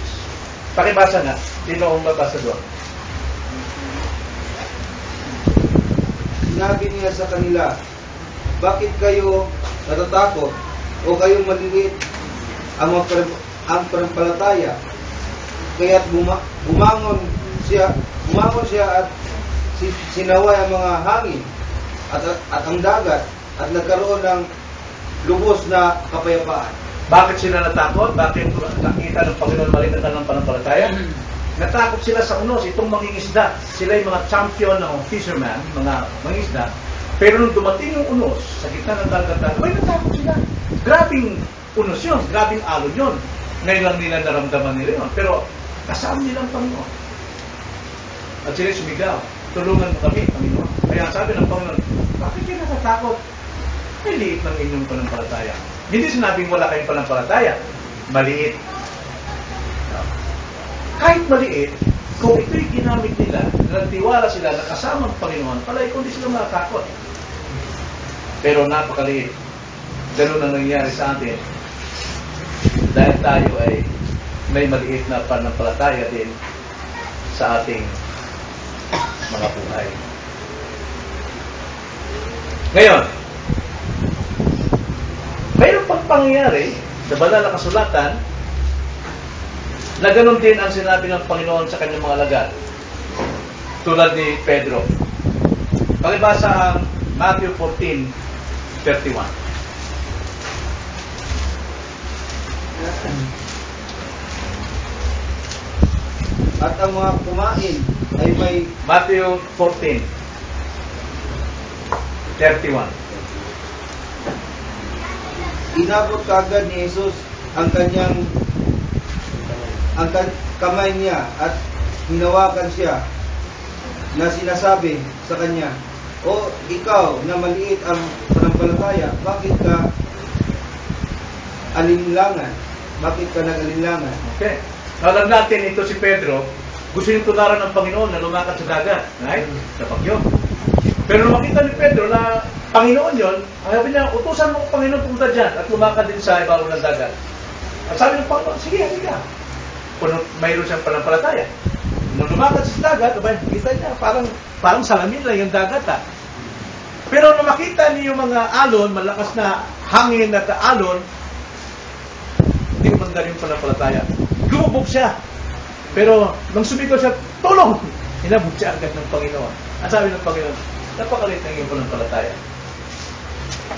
Pakibasa nga, sino ang babasa doon? Sinabi niya sa kanila, bakit kayo natatakot o kayong maliliit ang pananampalataya? Kaya't bumangon siya at sinaway ang mga hangin at ang dagat at nagkaroon ng lubos na kapayapaan. Bakit sila natakot? Bakit nakita ng Panginoon maliit ng pananampalataya? Natakot sila sa unos, itong mangingisda. Sila yung mga champion ng fisherman, mga mangingisda. Pero nung dumating yung unos sa gitna ng dagat, ay natakot sila. Grabing unos yun, grabing alon yun. Ngayon lang nila naramdaman nila yun. Pero kasama nila ang Panginoon. At sila sumigaw, tulungan mo kami, Panginoon. Kaya sabi ng Panginoon, bakit kayo natatakot? Ay liit ng inyong pananampalataya. Hindi sinabing wala kayong pananampalataya. Maliit. Kahit maliit, kung ito'y ginamit nila, nagtiwala sila na kasama ang Panginoon, pala'y kung di sila matatakot. Pero napakaliit. Ganun ang nangyayari sa atin. Dahil tayo ay may maliit na pananampalataya din sa ating mga buhay. Ngayon, mayroon pang pangyayari sa banal na kasulatan na ganun din ang sinabi ng Panginoon sa kanyang mga alagad. Tulad ni Pedro. Pakibasa ang Matthew 14:31. At ang mga kumain ay may Matthew 14:31. inabot kaagad ni Jesus ang kamay niya at hinawakan siya na sinasabi sa kanya, o ikaw na maliit ang pananampalataya, bakit ka alinlangan? Bakit ka nag-alinlangan? Okay. Alam natin ito si Pedro, gusto niyong tularan ng Panginoon na lumakad sa dagat. Right? Sa bagyo. Pero nung makita ni Pedro na Panginoon yon, sabi niya, utusan mo Panginoon pumunta dyan at lumakad din sa ibabaw ng dagat. At sabi ng Panginoon, sige, halika. Mayroon siyang pananampalataya. Nung lumakad sa dagat, kita niya, parang salamin lang yung dagat Pero nung makita niyo yung mga alon, malakas na hangin at alon, hindi umandar yung pananampalataya. Lumubog siya. Pero nung sumigaw siya, tulong! Hinabog siya agad ng Panginoon. At sabi ng Panginoon, napakalit ng iyong pananampalataya.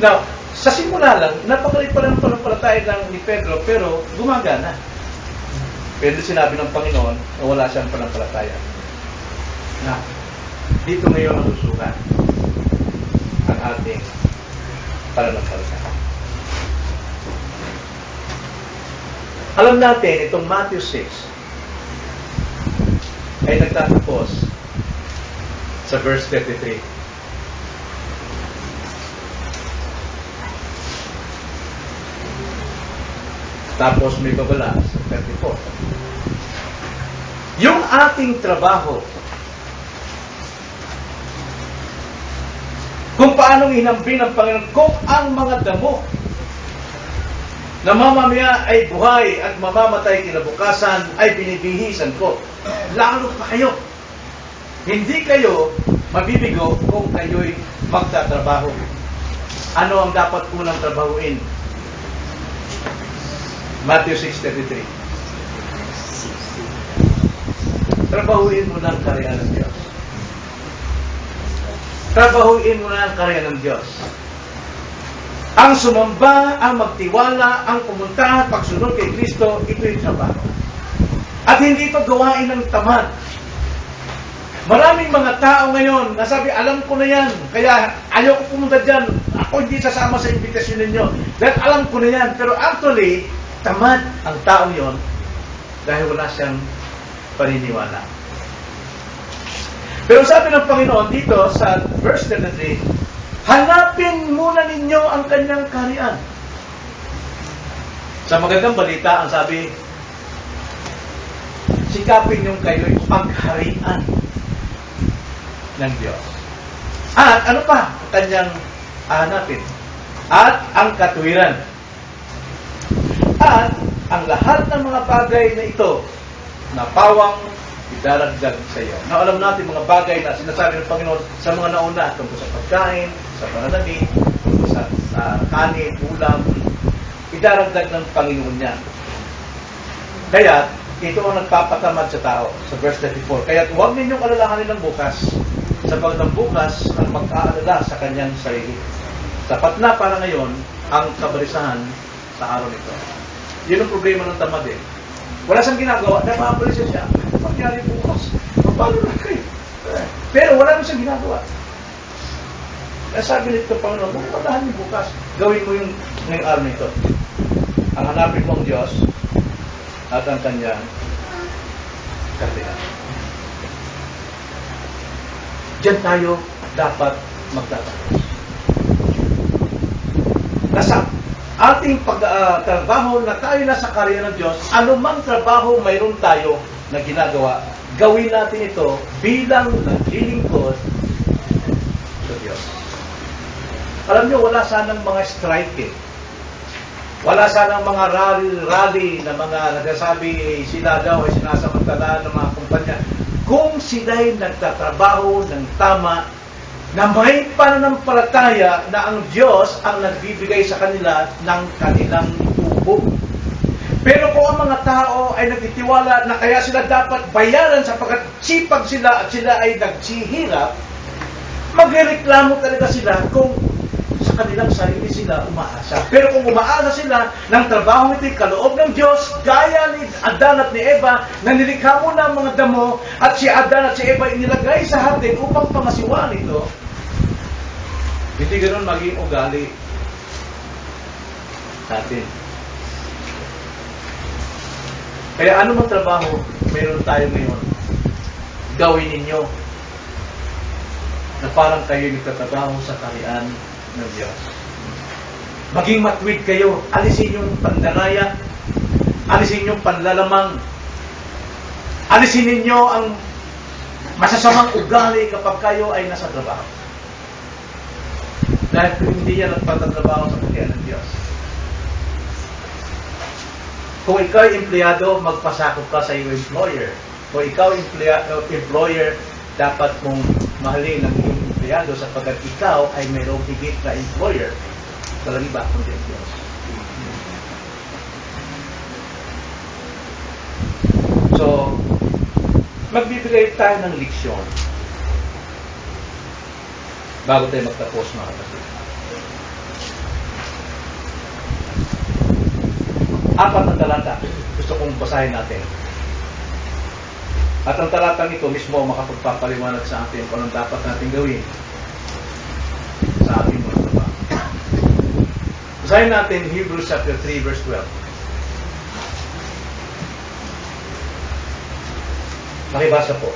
Now, sa simula lang, napakalit pa ng pananampalataya ni Pedro, pero gumagana. Pero sinabi ng Panginoon na wala siyang pananampalataya. Na, dito ngayon ang susukan ang ating pananampalataya. Alam natin, itong Matthew 6 ay nagtatapos sa verse 33. Tapos may babala sa 34. Yung ating trabaho, kung paano hinambing ng Panginoon, kung ang mga damo na mamamaya ay buhay at mamamatay kinabukasan ay binibihisan ko. Lalo pa kayo. Hindi kayo mabibigo kung kayo'y magtatrabaho. Ano ang dapat unang trabahuin? Matthew 6:33. Trabahuin mo na ang karya ng Diyos. Trabahuin mo na ang karya ng Diyos. Ang sumamba, ang magtiwala, ang pumunta, pagsunod kay Kristo, ito'y trabaho. At hindi ito gawain ng tamad. Maraming mga tao ngayon, nasabi, alam ko na yan, kaya ayaw ko pumunta dyan, ako hindi sasama sa imbitasyon ninyo. Dahil alam ko na yan, pero actually, tamad ang tao yon dahil wala siyang paniniwala. Pero sabi ng Panginoon dito sa verse 33, hanapin muna ninyo ang kanyang kaharian. Sa magandang balita, ang sabi, sikapin yung kayo'y pagharian ng Diyos. At ano pa? Kanyang hanapin. At ang katuwiran. At ang lahat ng mga bagay na ito na pawang idaragdag sa iyo. Now, alam natin mga bagay na sinasabi ng Panginoon sa mga nauna tungkol sa pagkain, sa pananamit, tungkol sa kanin, ulam, idaragdag ng Panginoon niya. Kaya, ito ang nagpapatamad sa tao sa verse 34. Kaya huwag ninyong alalahanin ng bukas sapagkat ang bukas ang mag-aalala sa kanyang sarili. Sapat na para ngayon ang kabalisahan sa araw nito. Yun ang problema ng tamad Wala siyang ginagawa, napapalis siya. Magyari bukas. Paano na kayo? Pero wala na siyang ginagawa. Kaya sabi nito, Panginoon, kung patahan niyo bukas, gawin mo yung ngayong araw nito. Ang hanapin mo ang Diyos at ang kanyang kaharian. Diyan tayo dapat magtatapos. Nasa ating pagtrabaho na tayo nasa kaharian ng Diyos, anumang trabaho mayroon tayo na ginagawa, gawin natin ito bilang naglilingkod sa Diyos. Alam niyo, wala sanang mga strike Wala sanang mga rally na mga nagsasabi sila daw ay sinasamantala ng mga kumpanya. Kung sila'y nagtatrabaho ng tama, na may pananampalataya na ang Diyos ang nagbibigay sa kanila ng kanilang tubo. Pero kung ang mga tao ay nagtitiwala na kaya sila dapat bayaran sapagkat sipag sila at sila ay nagsihirap, magrereklamo talaga sila kung sa kanilang sarili sila umaasa. Pero kung umaasa sila ng trabaho ito'y kaloob ng Diyos, gaya ni Adan at ni Eva, na nilikha mo na ang mga damo, at si Adan at si Eva inilagay sa hardin upang pangasiwaan ito, hindi ganoon maging ugali natin. Kaya ano mang trabaho mayroon tayo ngayon, gawin ninyo na parang kayo nagtatrabaho sa kaharian ng Diyos. Maging matwid kayo, alisin yung pandaraya, alisin yung panlalamang, alisin ninyo ang masasamang ugali kapag kayo ay nasa trabaho. Dahil kung hindi yan nagpatatrabaho sa kaharian ng Diyos. Kung ikaw ay empleyado, magpasakop ka sa iyong employer. o ikaw employer, dapat mong mahalin ang iyong empleyado sapagkat ikaw ay mayroong higit na employer. Walang iba kundi ang Diyos. So, magbibigay tayo ng leksyon bago tayo magtapos, mga kapatid. 4 na talata gusto kong basahin natin. At ang talatang ito mismo makapagpapaliwanag sa atin kung anong dapat natin gawin sa ating mga trabaho. Basahin natin Hebrews chapter 3 verse 12. Makibasa po.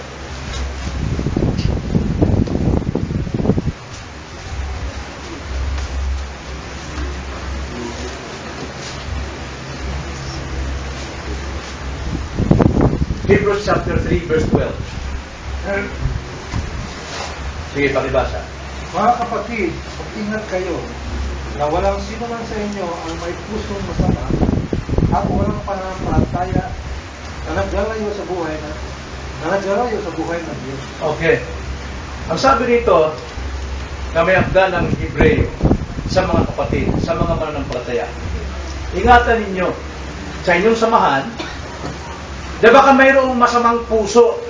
Hebrews chapter 3 verse 12. Sige, pakibasa. Mga kapatid, mag-ingat kayo na walang sino man sa inyo ang may pusong masama at walang pananampalataya na naglalayo sa buhay ng Diyos. Okay. Ang sabi dito na may akda ng Hebreo sa mga kapatid, sa mga mananampalataya. Ingatan ninyo sa inyong samahan, di ba ka mayroong masamang puso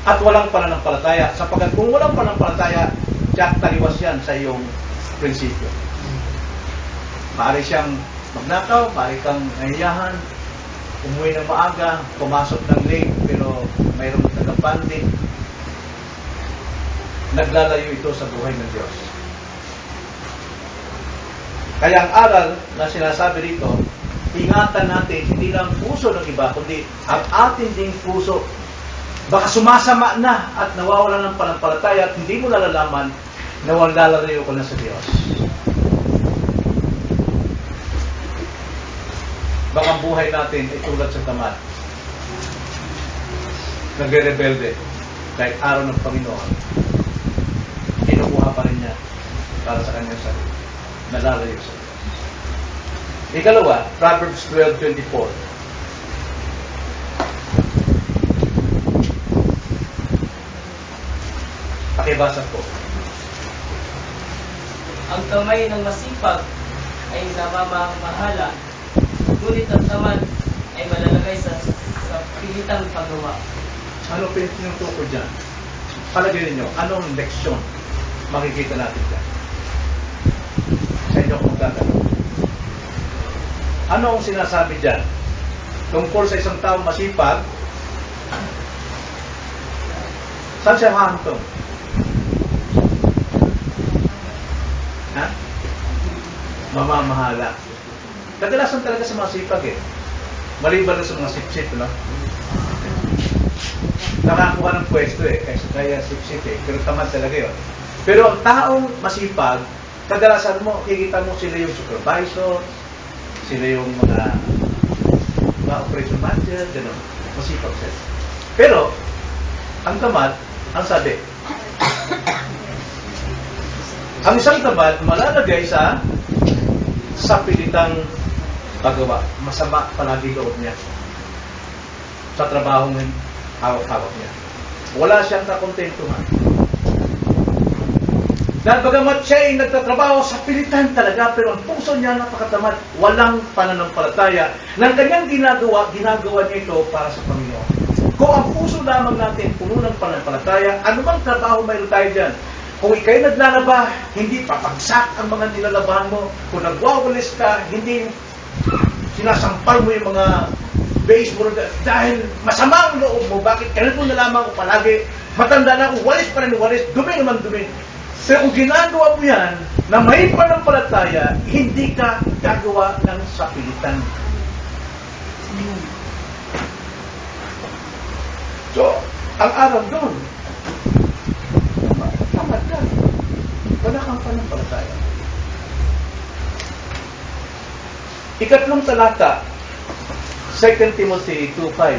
at walang pananampalataya? Sapagkat kung walang pananampalataya, tiyak taliwas yan sa iyong prinsipyo. Maaari siyang magnakaw, maaari kang nahiyahan, umuwi ng maaga, pumasok ng late, pero mayroong tagapante. Naglalayo ito sa buhay ng Diyos. Kaya ang aral na sinasabi rito, ingatan natin, hindi lang puso ng iba, kundi ang ating ding puso. Baka sumasama na at nawawala ng pananampalataya at hindi mo nalalaman na lalayo ko na sa Diyos. Baka ang buhay natin ay tulad sa tamad. Nagre-rebelde kahit araw ng Panginoon. Kinukuha pa rin niya para sa kanyang sarili. Nalalayo sa Diyos. Ikalawa, Proverbs 12:24. Pakibasa po. Ang kamay ng masipag ay namamahala, ngunit ang tamad ay malalagay sa pilitang paggawa. Ano pinutukoy dyan? Palagay ninyo, anong leksyon makikita natin dyan? Sa inyo kung magtatanong. Ano ang sinasabi dyan? Tungkol sa isang taong masipag, saan siya hahantong? Ha? Mamamahala. Kadalasan talaga sa mga sipag maliban na sa mga sip-sip, no? Nakakuha ng pwesto kaya sip-sip pero tamad talaga yun. Pero ang taong masipag, kadalasan mo, kikita mo sila yung supervisor, sila yung mga operation manager, gano'n. Masipag sila. Pero, ang tamad, ang sabi, ang isang tamad, malalagay sa pilitang paggawa. Masama palagi loob niya sa trabahong hawak-hawak niya. Wala siyang kakontentuhan. Dahil bagamat siya ay nagtatrabaho sa pilitan talaga, pero ang puso niya napakatamad, walang pananampalataya. Nang kanyang ginagawa niya ito para sa Panginoon. Kung ang puso lamang natin puno ng pananampalataya, anumang trabaho mayroon tayo dyan. Kung ikaw'y naglalaba, hindi papagsak ang mga nilalabahan mo. Kung nagwawalis ka, hindi sinasampal mo yung mga base mo dahil masama ang loob mo. Bakit? Ganito na lamang ko palagi. Matanda na ako, walis pa rin walis, dumi naman dumi. Pero kung ginagawa mo yan, na may pananampalataya, hindi ka gagawa ng sapilitan. So, ang araw doon, tamad ka. Wala kang pananampalataya. Ikatlong talata, 2 Timothy 2:5.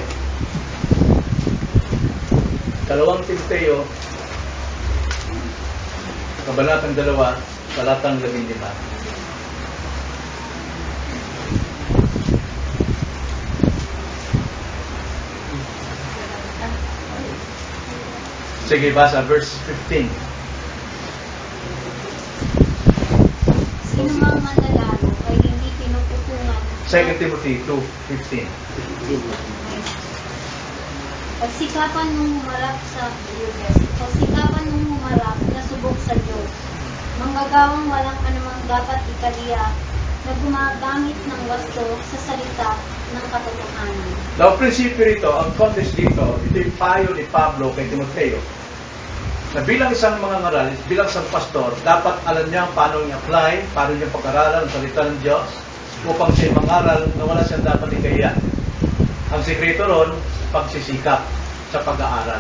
Dalawang Timoteo, Kabanatang 2, talatang 15. Sige, basa verse 15. Sino mang manlalaro ay hindi pinuputungan. 2 Timothy 2:15. Pagsikapan mong humarap na subok sa Diyos. Manggagawang walang anumang dapat ikaliya na gumagamit ng wasto sa salita ng katotohanan. Now, prinsipyo rito, ang context dito, ito yung payo ni Pablo kay Timoteo. Na bilang isang mga ngaral, bilang isang pastor, dapat alam niya paano i-apply, paano niya pag-aralan ang salita ng Diyos, upang siya mangaral na wala siyang dapat ikaya. Ang sekreto ron, pagsisikap sa pag-aaral.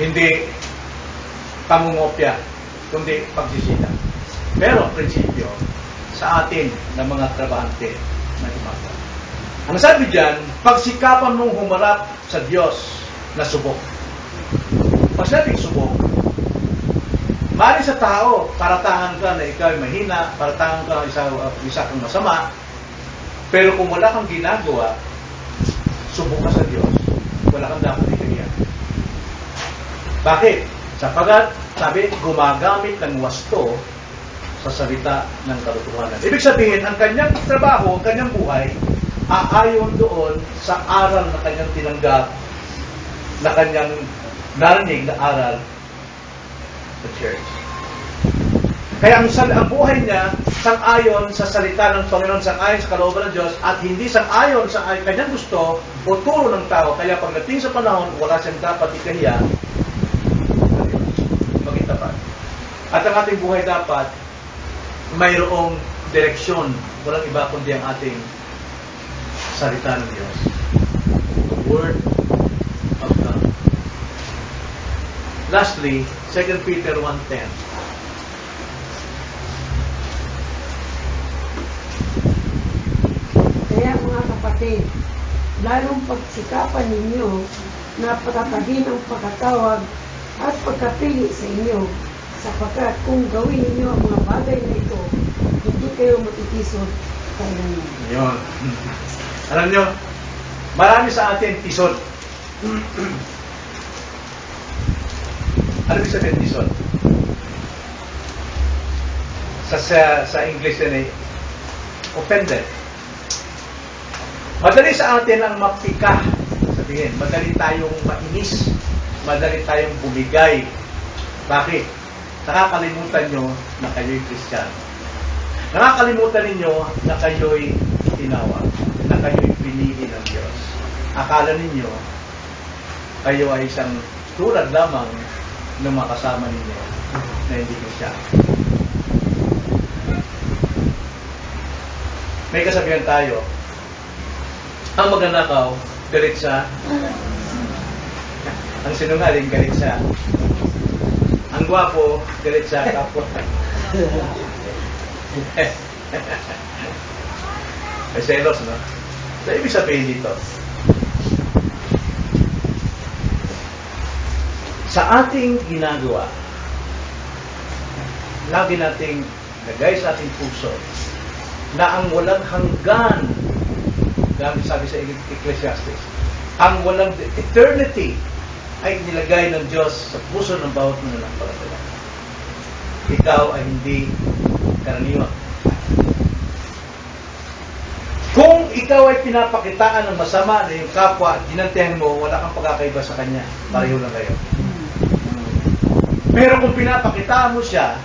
Hindi pangungopya, kundi pagsisikap. Pero, prinsipyo, sa atin na mga trabahante na gumagawa. Ang sabi diyan, pagsikapan mong humarap sa Diyos na subok. Pag sinabing subok, maaari sa tao, paratangan ka na ikaw ay mahina, paratangan ka na isa kang masama, pero kung wala kang ginagawa, subok ka sa Diyos, wala kang dapat ikaya. Bakit? Sapagat, sabi, gumagamit ng wasto sa salita ng katotohanan. Ibig sabihin, ang kanyang trabaho, ang kanyang buhay, aayon doon sa aral na kanyang tinanggap, na kanyang narinig na aral sa church. Kaya ang buhay niya, sang-ayon sa salita ng Panginoon, sang-ayon sa kalooban ng Diyos, at hindi sang-ayon sa kanyang gusto o turo ng tao. Kaya pagdating sa panahon, wala siyang dapat ikahiya, maging tapat. At ang ating buhay dapat, mayroong direksyon. Walang iba kundi ang ating salita ng Diyos. The Word of God. Lastly, 2 Peter 1:10. Kaya mga kapatid, lalong pagsikapan ninyo na patatagin ang pagkatawag at pagkapili sa inyo, sapagkat kung gawin ninyo ang mga bagay na ito, hindi kayo matitisod kailanman. Yun. Alam nyo, marami sa atin tisod. Ano ibig sabihin tisod? Sa English yan eh, offended. Madali sa atin ang mapika. Sabihin, madali tayong mainis. Madali tayong bumigay. Bakit? Nakakalimutan nyo na kayo'y Kristiyano. Nakakalimutan ninyo na kayo'y tinawag. Na kayo'y pinili ng Diyos. Akala ninyo, kayo ay isang tulad lamang ng makasama ninyo na hindi Kristiyano. May kasabihan tayo, ang magnanakaw, galit siya. Ang sinungaling, galit siya. Ang gwapo, galit siya kapwa. May selos, no? So, ibig sabihin dito, sa ating ginagawa, lagi nating lagay sa ating puso na ang walang hanggan, gamit sabi sa Ecclesiastes, ang walang eternity ay nilagay ng Diyos sa puso ng bawat mananampalataya. Ikaw ay hindi karaniwan. Kung ikaw ay pinapakitaan ng masama na yung kapwa at ginantihan mo, wala kang pagkakaiba sa kanya. Pareho lang kayo. Pero kung pinapakitaan mo siya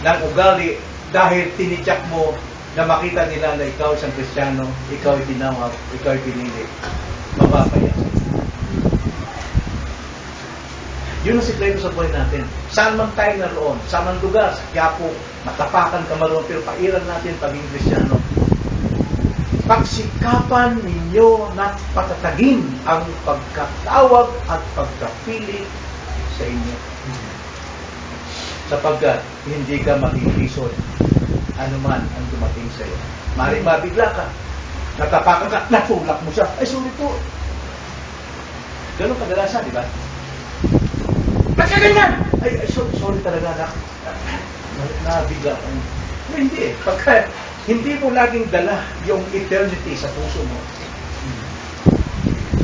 ng ugali dahil tinityak mo na makita nila na ikaw isang Kristiyano, ikaw ay tinawag, ikaw ay pinili, mapapaya. Yun ang sikreto sa buhay natin. Saan man tayo naroon, saan man lugar, sa Quiapo, natapakan ka maroon, pero pairan natin paging Kristiyano. Pagsikapan ninyo na patatagin ang pagkatawag at pagkapili sa inyo. Sapagkat hindi ka makikisod anuman ang dumating sa iyo. Maring mabigla ka, natapakan ka, natulak mo siya, ay sorry po. Ganun kadalasan, di ba? Ba't ka ganyan? Ay sorry talaga, nabigla ka. Hindi eh. Pagka hindi mo laging dala yung eternity sa puso mo.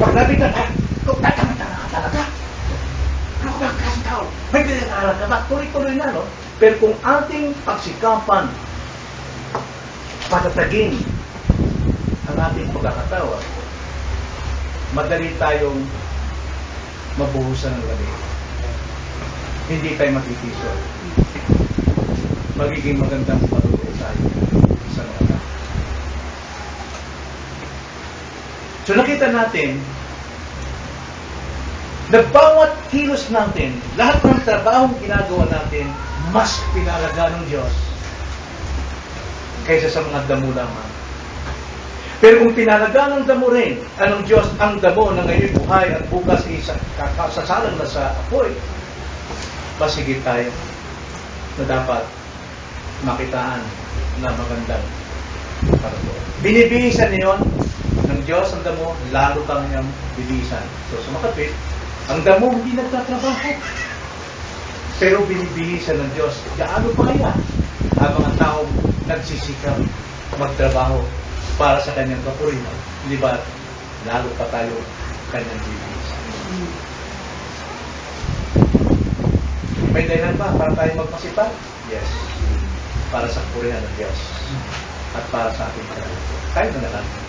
Pag nabigla ka, tama ka talaga. tao, may pinag-aaral ka ba? Tuloy-tuloy na, no? Pero kung ating pagsikapan, patatagin ang ating pagkakatawa, madali tayong mabuhusan ng gabi. Hindi tayo matitisod. Magiging magandang patuloy tayo sa mga tao. So nakita natin na bawat kilos natin, lahat ng trabahong ginagawa natin, mas pinalaga ng Diyos kaysa sa mga damo lamang. Pero kung pinalaga ng damo rin, anong Diyos ang damo na ngayon buhay at bukas sasalang na sa apoy, masigit tayo na dapat makitaan na magandang karto. Binibihisan niyon ng Diyos ang damo, lalo kang niyang bibihisan. So sumakapit, ang damo hindi nagtatrabaho. Pero binibihisan ng Diyos, gaano pa kaya ang mga taong nagsisikap magtrabaho para sa kanyang kapurihan? Di ba? Lalo pa tayo kanyang bibihisan. May dahilan ba para tayo magpasipag? Yes. Para sa kapurihan ng Diyos. At para sa ating karanasan. Tayo na natin.